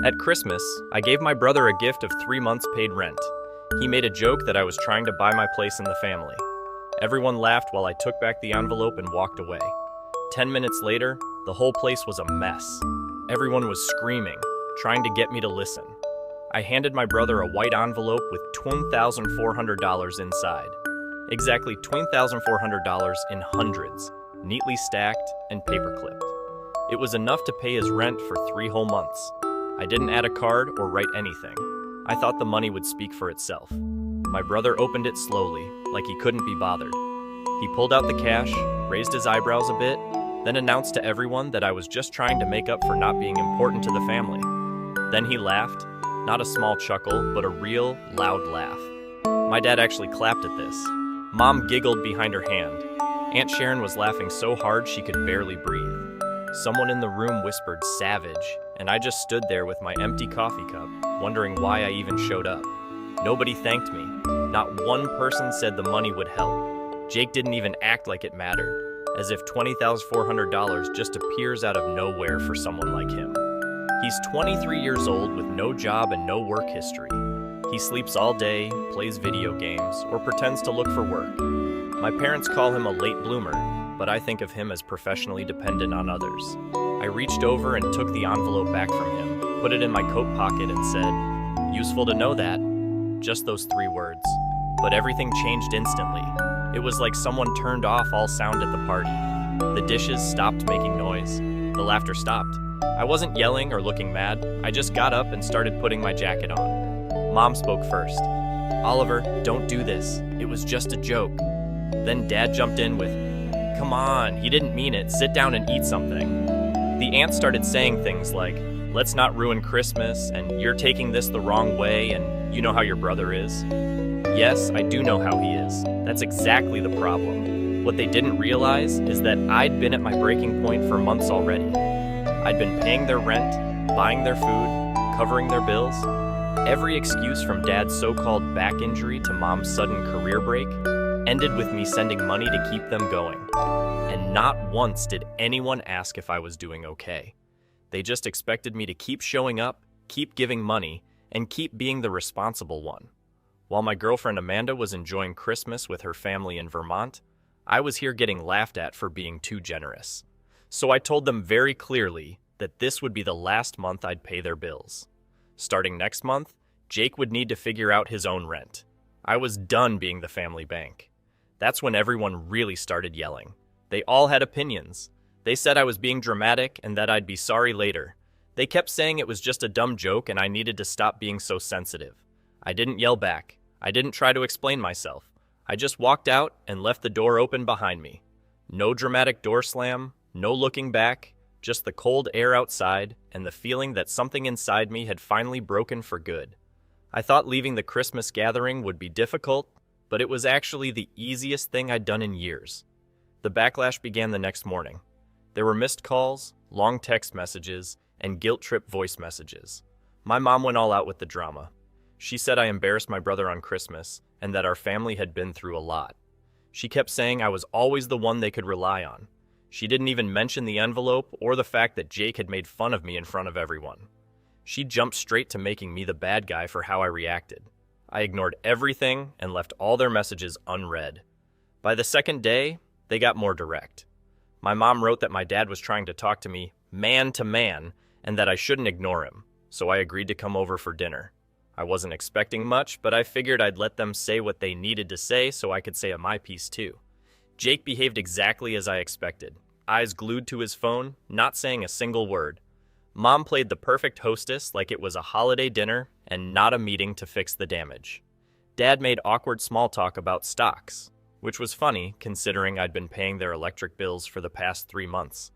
At Christmas, I gave my brother a gift of 3 months paid rent. He made a joke that I was trying to buy my place in the family. Everyone laughed while I took back the envelope and walked away. 10 minutes later, the whole place was a mess. Everyone was screaming, trying to get me to listen. I handed my brother a white envelope with $20,400 inside. Exactly $20,400 in hundreds, neatly stacked and paper-clipped. It was enough to pay his rent for 3 whole months. I didn't add a card or write anything. I thought the money would speak for itself. My brother opened it slowly, like he couldn't be bothered. He pulled out the cash, raised his eyebrows a bit, then announced to everyone that I was just trying to make up for not being important to the family. Then he laughed, not a small chuckle, but a real, loud laugh. My dad actually clapped at this. Mom giggled behind her hand. Aunt Sharon was laughing so hard she could barely breathe. Someone in the room whispered "savage," and I just stood there with my empty coffee cup, wondering why I even showed up. Nobody thanked me. Not one person said the money would help. Jake didn't even act like it mattered, as if $20,400 just appears out of nowhere for someone like him. He's 23 years old with no job and no work history. He sleeps all day, plays video games, or pretends to look for work. My parents call him a late bloomer, but I think of him as professionally dependent on others. I reached over and took the envelope back from him, put it in my coat pocket and said, "Useful to know that." Just those 3 words. But everything changed instantly. It was like someone turned off all sound at the party. The dishes stopped making noise. The laughter stopped. I wasn't yelling or looking mad. I just got up and started putting my jacket on. Mom spoke first. "Oliver, don't do this. It was just a joke." Then Dad jumped in with, "Come on, he didn't mean it. Sit down and eat something." The aunt started saying things like, "Let's not ruin Christmas," and "You're taking this the wrong way," and "You know how your brother is." Yes, I do know how he is. That's exactly the problem. What they didn't realize is that I'd been at my breaking point for months already. I'd been paying their rent, buying their food, covering their bills. Every excuse from Dad's so-called back injury to Mom's sudden career break ended with me sending money to keep them going. And not once did anyone ask if I was doing okay. They just expected me to keep showing up, keep giving money, and keep being the responsible one. While my girlfriend Amanda was enjoying Christmas with her family in Vermont, I was here getting laughed at for being too generous. So I told them very clearly that this would be the last month I'd pay their bills. Starting next month, Jake would need to figure out his own rent. I was done being the family bank. That's when everyone really started yelling. They all had opinions. They said I was being dramatic and that I'd be sorry later. They kept saying it was just a dumb joke and I needed to stop being so sensitive. I didn't yell back. I didn't try to explain myself. I just walked out and left the door open behind me. No dramatic door slam, no looking back, just the cold air outside and the feeling that something inside me had finally broken for good. I thought leaving the Christmas gathering would be difficult, but it was actually the easiest thing I'd done in years. The backlash began the next morning. There were missed calls, long text messages, and guilt-trip voice messages. My mom went all out with the drama. She said I embarrassed my brother on Christmas and that our family had been through a lot. She kept saying I was always the one they could rely on. She didn't even mention the envelope or the fact that Jake had made fun of me in front of everyone. She jumped straight to making me the bad guy for how I reacted. I ignored everything and left all their messages unread. By the second day, they got more direct. My mom wrote that my dad was trying to talk to me man to man and that I shouldn't ignore him, so I agreed to come over for dinner. I wasn't expecting much, but I figured I'd let them say what they needed to say so I could say my piece too. Jake behaved exactly as I expected, eyes glued to his phone, not saying a single word. Mom played the perfect hostess like it was a holiday dinner and not a meeting to fix the damage. Dad made awkward small talk about stocks, which was funny considering I'd been paying their electric bills for the past 3 months.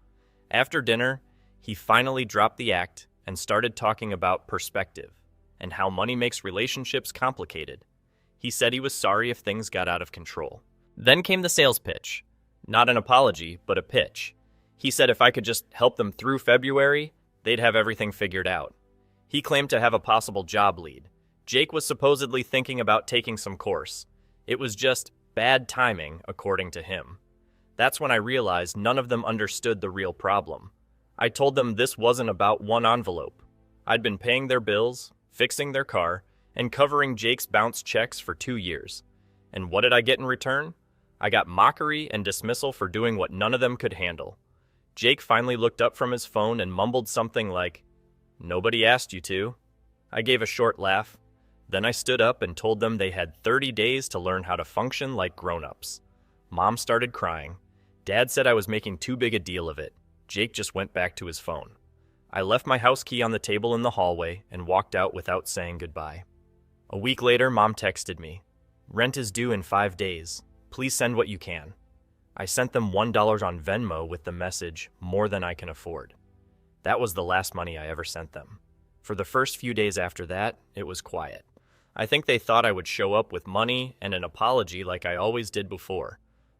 After dinner, he finally dropped the act and started talking about perspective and how money makes relationships complicated. He said he was sorry if things got out of control. Then came the sales pitch. Not an apology, but a pitch. He said if I could just help them through February, they'd have everything figured out. He claimed to have a possible job lead. Jake was supposedly thinking about taking some course. It was just bad timing, according to him. That's when I realized none of them understood the real problem. I told them this wasn't about one envelope. I'd been paying their bills, fixing their car, and covering Jake's bounce checks for 2 years. And what did I get in return? I got mockery and dismissal for doing what none of them could handle. Jake finally looked up from his phone and mumbled something like, "Nobody asked you to." I gave a short laugh. Then I stood up and told them they had 30 days to learn how to function like grown-ups. Mom started crying. Dad said I was making too big a deal of it. Jake just went back to his phone. I left my house key on the table in the hallway and walked out without saying goodbye. A week later, Mom texted me, "Rent is due in 5 days. Please send what you can." I sent them $1 on Venmo with the message, "More than I can afford." That was the last money I ever sent them. For the first few days after that, it was quiet. I think they thought I would show up with money and an apology like I always did before.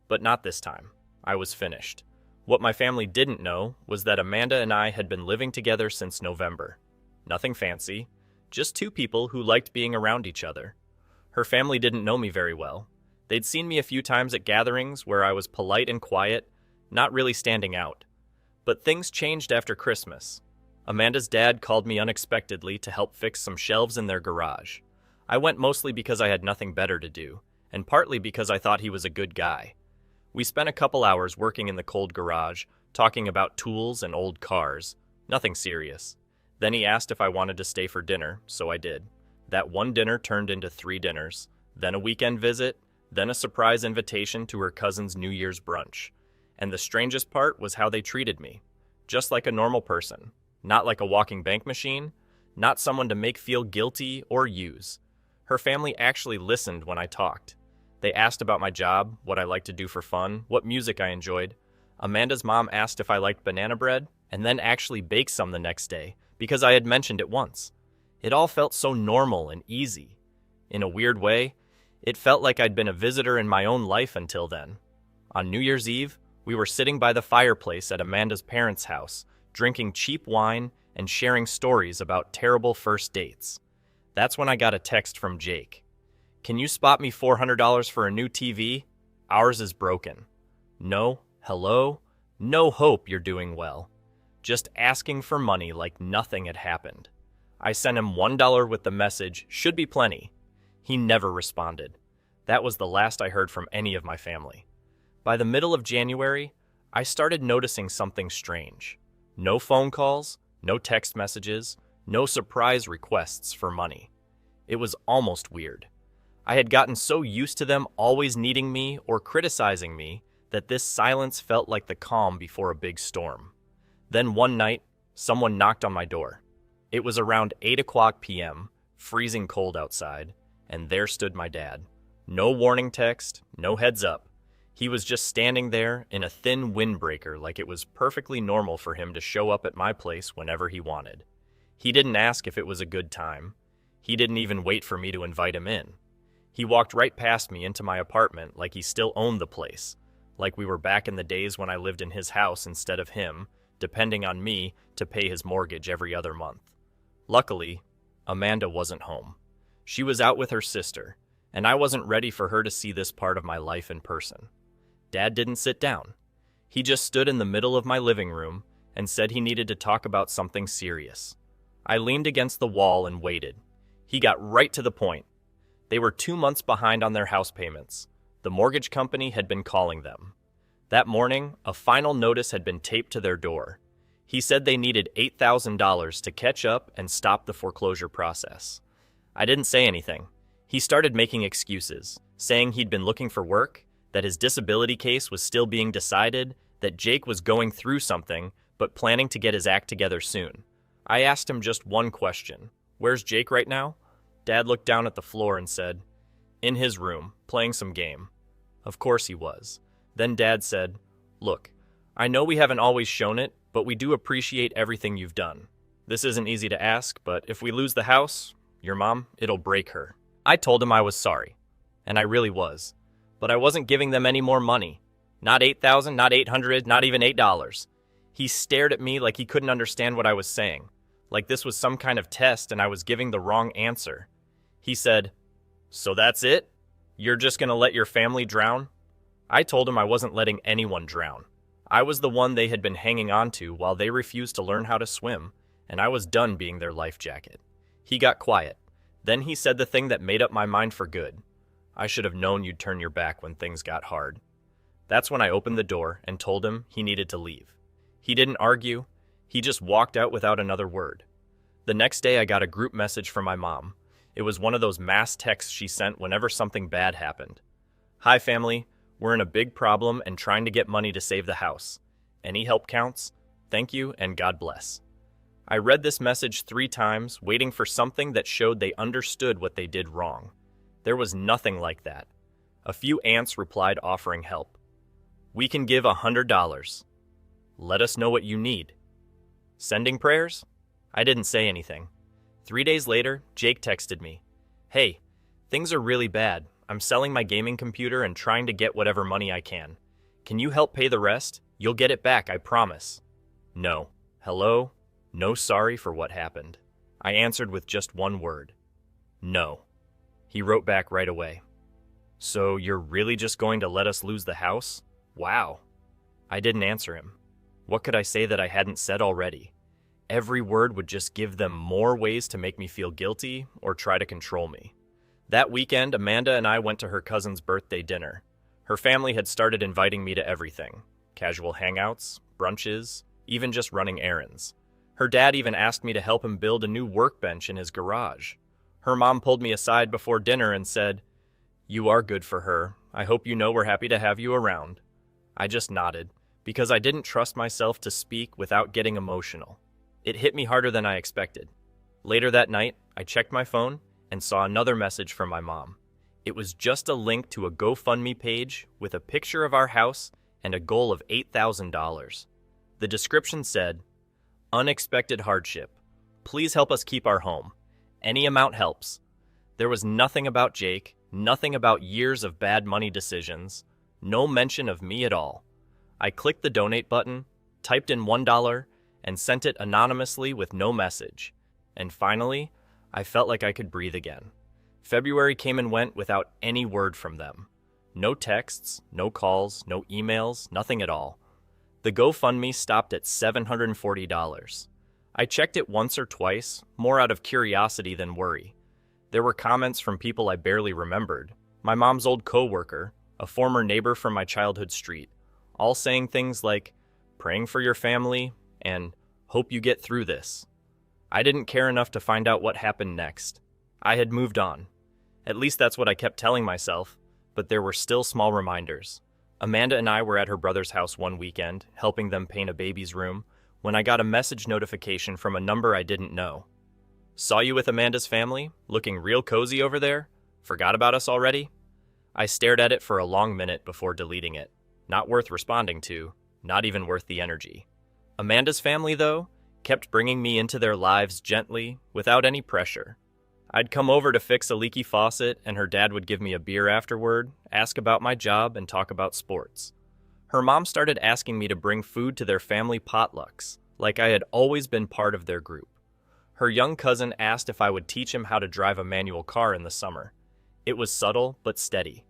But not this time. I was finished. What my family didn't know was that Amanda and I had been living together since November. Nothing fancy, just two people who liked being around each other. Her family didn't know me very well. They'd seen me a few times at gatherings where I was polite and quiet, not really standing out. But things changed after Christmas. Amanda's dad called me unexpectedly to help fix some shelves in their garage. I went mostly because I had nothing better to do, and partly because I thought he was a good guy. We spent a couple hours working in the cold garage, talking about tools and old cars. Nothing serious. Then he asked if I wanted to stay for dinner, so I did. That one dinner turned into 3 dinners, then a weekend visit, then a surprise invitation to her cousin's New Year's brunch. And the strangest part was how they treated me. Just like a normal person. Not like a walking bank machine. Not someone to make feel guilty or use. Her family actually listened when I talked. They asked about my job, what I liked to do for fun, what music I enjoyed. Amanda's mom asked if I liked banana bread, and then actually baked some the next day, because I had mentioned it once. It all felt so normal and easy. In a weird way, it felt like I'd been a visitor in my own life until then. On New Year's Eve, we were sitting by the fireplace at Amanda's parents' house, drinking cheap wine and sharing stories about terrible first dates. That's when I got a text from Jake. "Can you spot me $400 for a new TV? Ours is broken." No, hello, no hope you're doing well. Just asking for money like nothing had happened. I sent him $1 with the message, "Should be plenty." He never responded. That was the last I heard from any of my family. By the middle of January, I started noticing something strange. No phone calls, no text messages, no surprise requests for money. It was almost weird. I had gotten so used to them always needing me or criticizing me that this silence felt like the calm before a big storm. Then one night, someone knocked on my door. It was around 8 p.m., freezing cold outside, and there stood my dad. No warning text, no heads up. He was just standing there in a thin windbreaker like it was perfectly normal for him to show up at my place whenever he wanted. He didn't ask if it was a good time. He didn't even wait for me to invite him in. He walked right past me into my apartment like he still owned the place, like we were back in the days when I lived in his house instead of him, depending on me to pay his mortgage every other month. Luckily, Amanda wasn't home. She was out with her sister, and I wasn't ready for her to see this part of my life in person. Dad didn't sit down. He just stood in the middle of my living room and said he needed to talk about something serious. I leaned against the wall and waited. He got right to the point. They were 2 months behind on their house payments. The mortgage company had been calling them. That morning, a final notice had been taped to their door. He said they needed $8,000 to catch up and stop the foreclosure process. I didn't say anything. He started making excuses, saying he'd been looking for work, that his disability case was still being decided, that Jake was going through something, but planning to get his act together soon. I asked him just one question. "Where's Jake right now?" Dad looked down at the floor and said, "In his room, playing some game." Of course he was. Then Dad said, "Look, I know we haven't always shown it, but we do appreciate everything you've done. This isn't easy to ask, but if we lose the house, your mom, it'll break her." I told him I was sorry, and I really was. But I wasn't giving them any more money. Not $8,000, not $800, not even $8. He stared at me like he couldn't understand what I was saying, like this was some kind of test and I was giving the wrong answer. He said, "So that's it? You're just gonna let your family drown?" I told him I wasn't letting anyone drown. I was the one they had been hanging on to while they refused to learn how to swim, and I was done being their life jacket. He got quiet. Then he said the thing that made up my mind for good. I should have known you'd turn your back when things got hard. That's when I opened the door and told him he needed to leave. He didn't argue. He just walked out without another word. The next day I got a group message from my mom. It was one of those mass texts she sent whenever something bad happened. Hi family, we're in a big problem and trying to get money to save the house. Any help counts. Thank you and God bless. I read this message 3 times, waiting for something that showed they understood what they did wrong. There was nothing like that. A few aunts replied offering help. We can give $100. Let us know what you need. Sending prayers? I didn't say anything. 3 days later, Jake texted me. Hey, things are really bad. I'm selling my gaming computer and trying to get whatever money I can. Can you help pay the rest? You'll get it back, I promise. No. Hello? No sorry for what happened. I answered with just one word. No. He wrote back right away. So you're really just going to let us lose the house? Wow. I didn't answer him. What could I say that I hadn't said already? Every word would just give them more ways to make me feel guilty or try to control me. That weekend, Amanda and I went to her cousin's birthday dinner. Her family had started inviting me to everything. Casual hangouts, brunches, even just running errands. Her dad even asked me to help him build a new workbench in his garage. Her mom pulled me aside before dinner and said, "You are good for her. I hope you know we're happy to have you around." I just nodded, because I didn't trust myself to speak without getting emotional. It hit me harder than I expected. Later that night, I checked my phone and saw another message from my mom. It was just a link to a GoFundMe page with a picture of our house and a goal of $8,000. The description said, "Unexpected hardship. Please help us keep our home. Any amount helps." There was nothing about Jake, nothing about years of bad money decisions, no mention of me at all. I clicked the donate button, typed in $1, and sent it anonymously with no message. And finally, I felt like I could breathe again. February came and went without any word from them. No texts, no calls, no emails, nothing at all. The GoFundMe stopped at $740. I checked it once or twice, more out of curiosity than worry. There were comments from people I barely remembered, my mom's old coworker, a former neighbor from my childhood street, all saying things like, "Praying for your family," and "Hope you get through this." I didn't care enough to find out what happened next. I had moved on. At least that's what I kept telling myself, but there were still small reminders. Amanda and I were at her brother's house one weekend, helping them paint a baby's room, when I got a message notification from a number I didn't know. "Saw you with Amanda's family, looking real cozy over there. Forgot about us already?" I stared at it for a long minute before deleting it. Not worth responding to, not even worth the energy. Amanda's family, though, kept bringing me into their lives gently, without any pressure. I'd come over to fix a leaky faucet, and her dad would give me a beer afterward, ask about my job, and talk about sports. Her mom started asking me to bring food to their family potlucks, like I had always been part of their group. Her young cousin asked if I would teach him how to drive a manual car in the summer. It was subtle, but steady.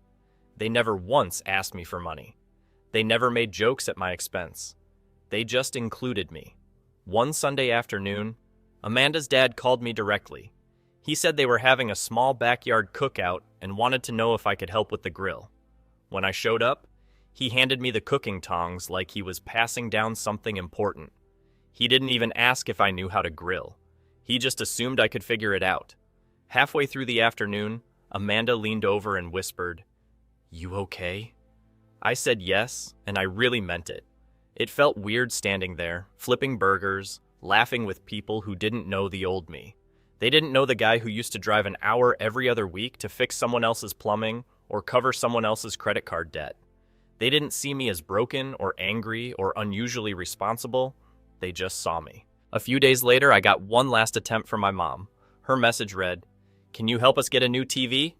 They never once asked me for money. They never made jokes at my expense. They just included me. One Sunday afternoon, Amanda's dad called me directly. He said they were having a small backyard cookout and wanted to know if I could help with the grill. When I showed up, he handed me the cooking tongs like he was passing down something important. He didn't even ask if I knew how to grill. He just assumed I could figure it out. Halfway through the afternoon, Amanda leaned over and whispered, "You okay?" I said yes, and I really meant it. It felt weird standing there, flipping burgers, laughing with people who didn't know the old me. They didn't know the guy who used to drive an hour every other week to fix someone else's plumbing or cover someone else's credit card debt. They didn't see me as broken or angry or unusually responsible. They just saw me. A few days later, I got one last attempt from my mom. Her message read, "Can you help us get a new TV?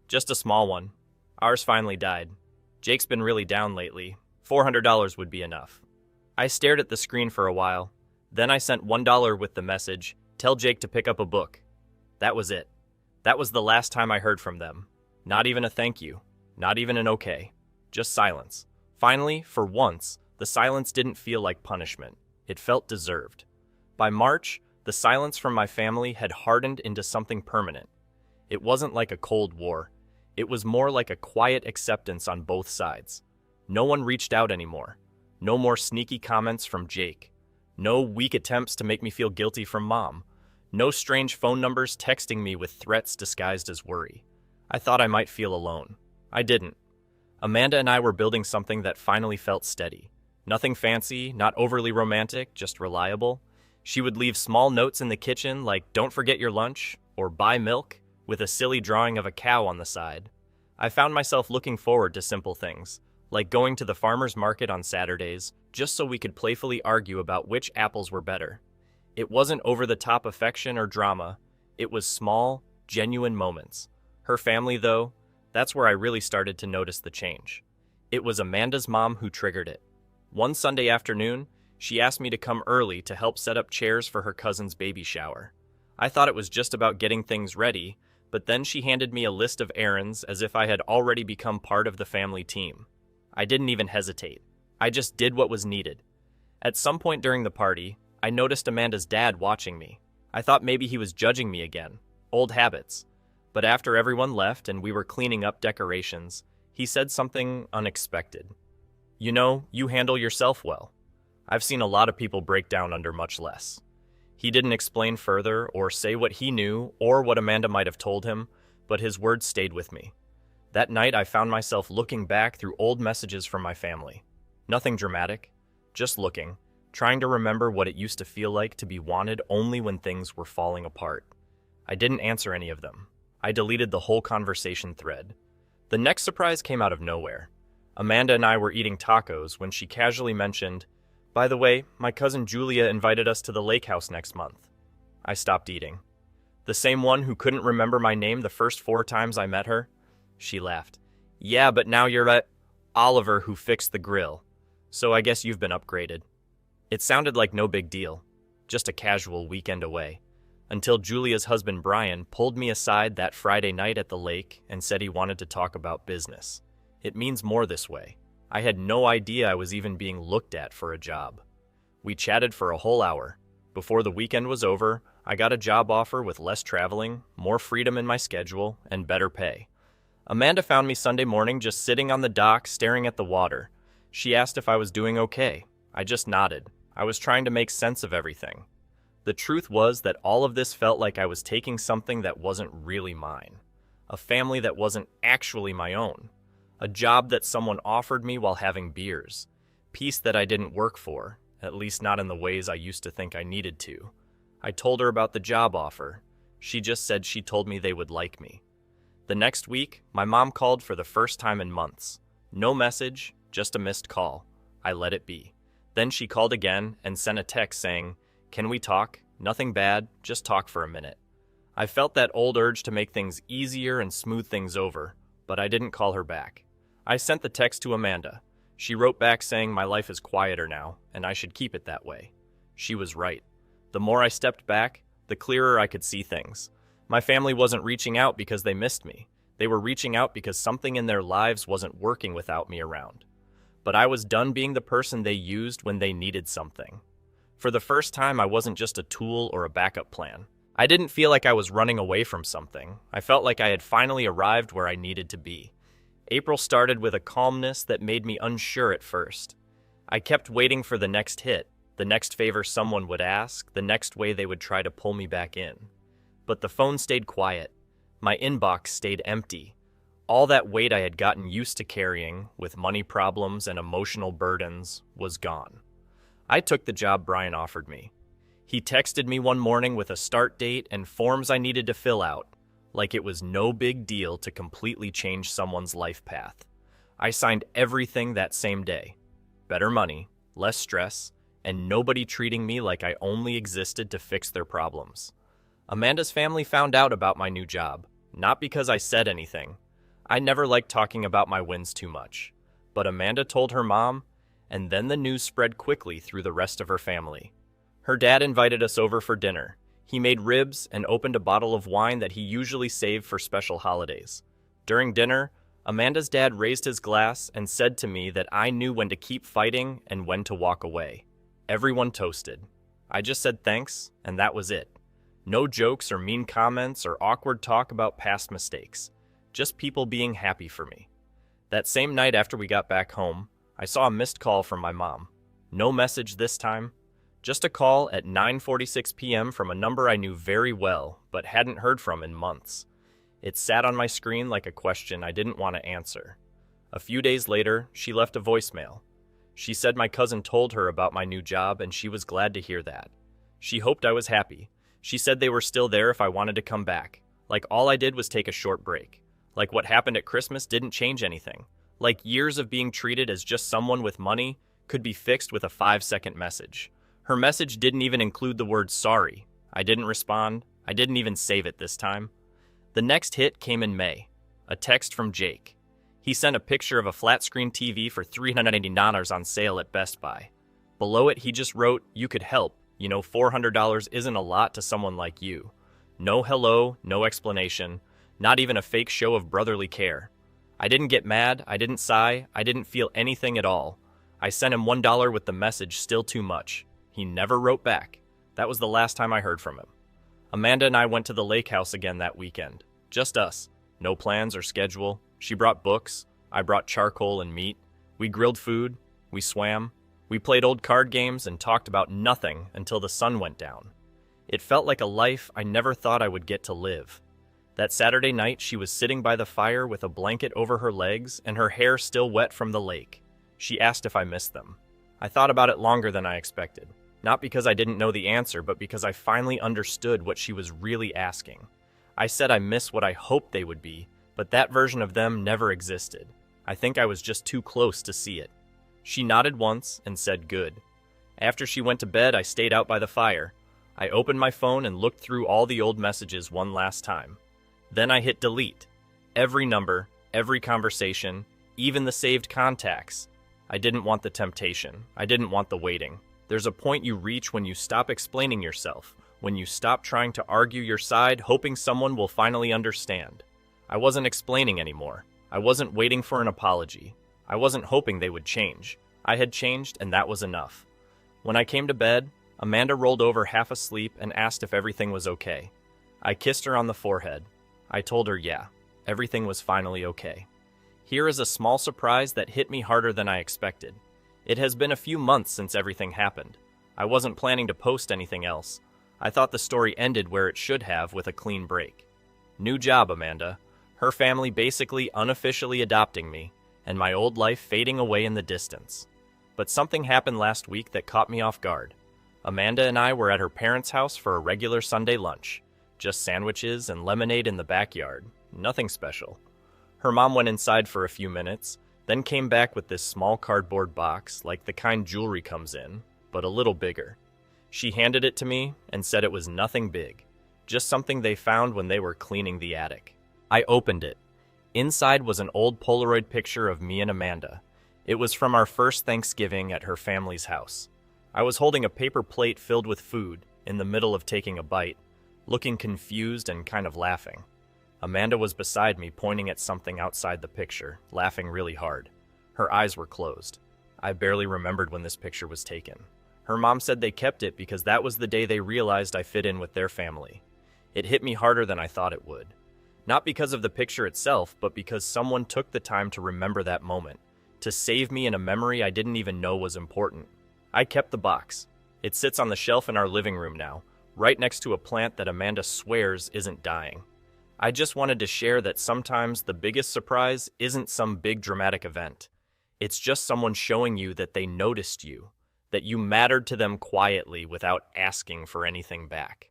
Just a small one. Ours finally died. Jake's been really down lately. $400 would be enough." I stared at the screen for a while. Then I sent $1 with the message, "Tell Jake to pick up a book." That was it. That was the last time I heard from them. Not even a thank you. Not even an okay. Just silence. Finally, for once, the silence didn't feel like punishment. It felt deserved. By March, The silence from my family had hardened into something permanent. It wasn't like a Cold War. It was more like a quiet acceptance on both sides. No one reached out anymore. No more sneaky comments from Jake. No weak attempts to make me feel guilty from Mom. No strange phone numbers texting me with threats disguised as worry. I thought I might feel alone. I didn't. Amanda and I were building something that finally felt steady. Nothing fancy, not overly romantic, just reliable. She would leave small notes in the kitchen like, "Don't forget your lunch," or "Buy milk," with a silly drawing of a cow on the side. I found myself looking forward to simple things, like going to the farmer's market on Saturdays, just so we could playfully argue about which apples were better. It wasn't over-the-top affection or drama. It was small, genuine moments. Her family, though, that's where I really started to notice the change. It was Amanda's mom who triggered it. One Sunday afternoon, she asked me to come early to help set up chairs for her cousin's baby shower. I thought it was just about getting things ready, but then she handed me a list of errands as if I had already become part of the family team. I didn't even hesitate. I just did what was needed. At some point during the party, I noticed Amanda's dad watching me. I thought maybe he was judging me again. Old habits. But after everyone left and we were cleaning up decorations, he said something unexpected. "You know, you handle yourself well. I've seen a lot of people break down under much less." He didn't explain further or say what he knew or what Amanda might have told him, but his words stayed with me. That night I found myself looking back through old messages from my family. Nothing dramatic, just looking, trying to remember what it used to feel like to be wanted only when things were falling apart. I didn't answer any of them. I deleted the whole conversation thread. The next surprise came out of nowhere. Amanda and I were eating tacos when she casually mentioned, "By the way, my cousin Julia invited us to the lake house next month." I stopped eating. "The same one who couldn't remember my name the first 4 times I met her?" She laughed. "Yeah, but now you're at Oliver who fixed the grill. So I guess you've been upgraded." It sounded like no big deal, just a casual weekend away, until Julia's husband Brian pulled me aside that Friday night at the lake and said he wanted to talk about business. It means more this way. I had no idea I was even being looked at for a job. We chatted for a whole hour. Before the weekend was over, I got a job offer with less traveling, more freedom in my schedule, and better pay. Amanda found me Sunday morning just sitting on the dock staring at the water. She asked if I was doing okay. I just nodded. I was trying to make sense of everything. The truth was that all of this felt like I was taking something that wasn't really mine. A family that wasn't actually my own. A job that someone offered me while having beers. Peace that I didn't work for, at least not in the ways I used to think I needed to. I told her about the job offer. She just said she told me they would like me. The next week, my mom called for the first time in months. No message, just a missed call. I let it be. Then she called again and sent a text saying, "Can we talk? Nothing bad, just talk for a minute." I felt that old urge to make things easier and smooth things over, but I didn't call her back. I sent the text to Amanda. She wrote back saying my life is quieter now, and I should keep it that way. She was right. The more I stepped back, the clearer I could see things. My family wasn't reaching out because they missed me. They were reaching out because something in their lives wasn't working without me around. But I was done being the person they used when they needed something. For the first time, I wasn't just a tool or a backup plan. I didn't feel like I was running away from something. I felt like I had finally arrived where I needed to be. April started with a calmness that made me unsure at first. I kept waiting for the next hit, the next favor someone would ask, the next way they would try to pull me back in. But the phone stayed quiet. My inbox stayed empty. All that weight I had gotten used to carrying, with money problems and emotional burdens, was gone. I took the job Brian offered me. He texted me one morning with a start date and forms I needed to fill out, like it was no big deal to completely change someone's life path. I signed everything that same day. Better money, less stress, and nobody treating me like I only existed to fix their problems. Amanda's family found out about my new job, not because I said anything. I never liked talking about my wins too much. But Amanda told her mom, and then the news spread quickly through the rest of her family. Her dad invited us over for dinner. He made ribs and opened a bottle of wine that he usually saved for special holidays. During dinner, Amanda's dad raised his glass and said to me that I knew when to keep fighting and when to walk away. Everyone toasted. I just said thanks, and that was it. No jokes or mean comments or awkward talk about past mistakes. Just people being happy for me. That same night after we got back home, I saw a missed call from my mom. No message this time. Just a call at 9:46 p.m. from a number I knew very well, but hadn't heard from in months. It sat on my screen like a question I didn't want to answer. A few days later, she left a voicemail. She said my cousin told her about my new job and she was glad to hear that. She hoped I was happy. She said they were still there if I wanted to come back. Like all I did was take a short break. Like what happened at Christmas didn't change anything. Like years of being treated as just someone with money could be fixed with a 5-second message. Her message didn't even include the word sorry. I didn't respond. I didn't even save it this time. The next hit came in May. A text from Jake. He sent a picture of a flat-screen TV for $390 on sale at Best Buy. Below it, he just wrote, "You could help. You know, $400 isn't a lot to someone like you." No hello, no explanation, not even a fake show of brotherly care. I didn't get mad, I didn't sigh, I didn't feel anything at all. I sent him $1 with the message, "Still too much." He never wrote back. That was the last time I heard from him. Amanda and I went to the lake house again that weekend. Just us. No plans or schedule. She brought books. I brought charcoal and meat. We grilled food. We swam. We played old card games and talked about nothing until the sun went down. It felt like a life I never thought I would get to live. That Saturday night, she was sitting by the fire with a blanket over her legs and her hair still wet from the lake. She asked if I missed them. I thought about it longer than I expected. Not because I didn't know the answer, but because I finally understood what she was really asking. I said I miss what I hoped they would be, but that version of them never existed. I think I was just too close to see it. She nodded once and said good. After she went to bed, I stayed out by the fire. I opened my phone and looked through all the old messages one last time. Then I hit delete. Every number, every conversation, even the saved contacts. I didn't want the temptation. I didn't want the waiting. There's a point you reach when you stop explaining yourself, when you stop trying to argue your side, hoping someone will finally understand. I wasn't explaining anymore. I wasn't waiting for an apology. I wasn't hoping they would change. I had changed, and that was enough. When I came to bed, Amanda rolled over half asleep and asked if everything was okay. I kissed her on the forehead. I told her, yeah, everything was finally okay. Here is a small surprise that hit me harder than I expected. It has been a few months since everything happened. I wasn't planning to post anything else. I thought the story ended where it should have, with a clean break. New job, Amanda. Her family basically unofficially adopting me, and my old life fading away in the distance. But something happened last week that caught me off guard. Amanda and I were at her parents' house for a regular Sunday lunch. Just sandwiches and lemonade in the backyard. Nothing special. Her mom went inside for a few minutes, then came back with this small cardboard box, like the kind jewelry comes in, but a little bigger. She handed it to me and said it was nothing big, just something they found when they were cleaning the attic. I opened it. Inside was an old Polaroid picture of me and Amanda. It was from our first Thanksgiving at her family's house. I was holding a paper plate filled with food, in the middle of taking a bite, looking confused and kind of laughing. Amanda was beside me, pointing at something outside the picture, laughing really hard. Her eyes were closed. I barely remembered when this picture was taken. Her mom said they kept it because that was the day they realized I fit in with their family. It hit me harder than I thought it would. Not because of the picture itself, but because someone took the time to remember that moment, to save me in a memory I didn't even know was important. I kept the box. It sits on the shelf in our living room now, right next to a plant that Amanda swears isn't dying. I just wanted to share that sometimes the biggest surprise isn't some big dramatic event. It's just someone showing you that they noticed you, that you mattered to them quietly without asking for anything back.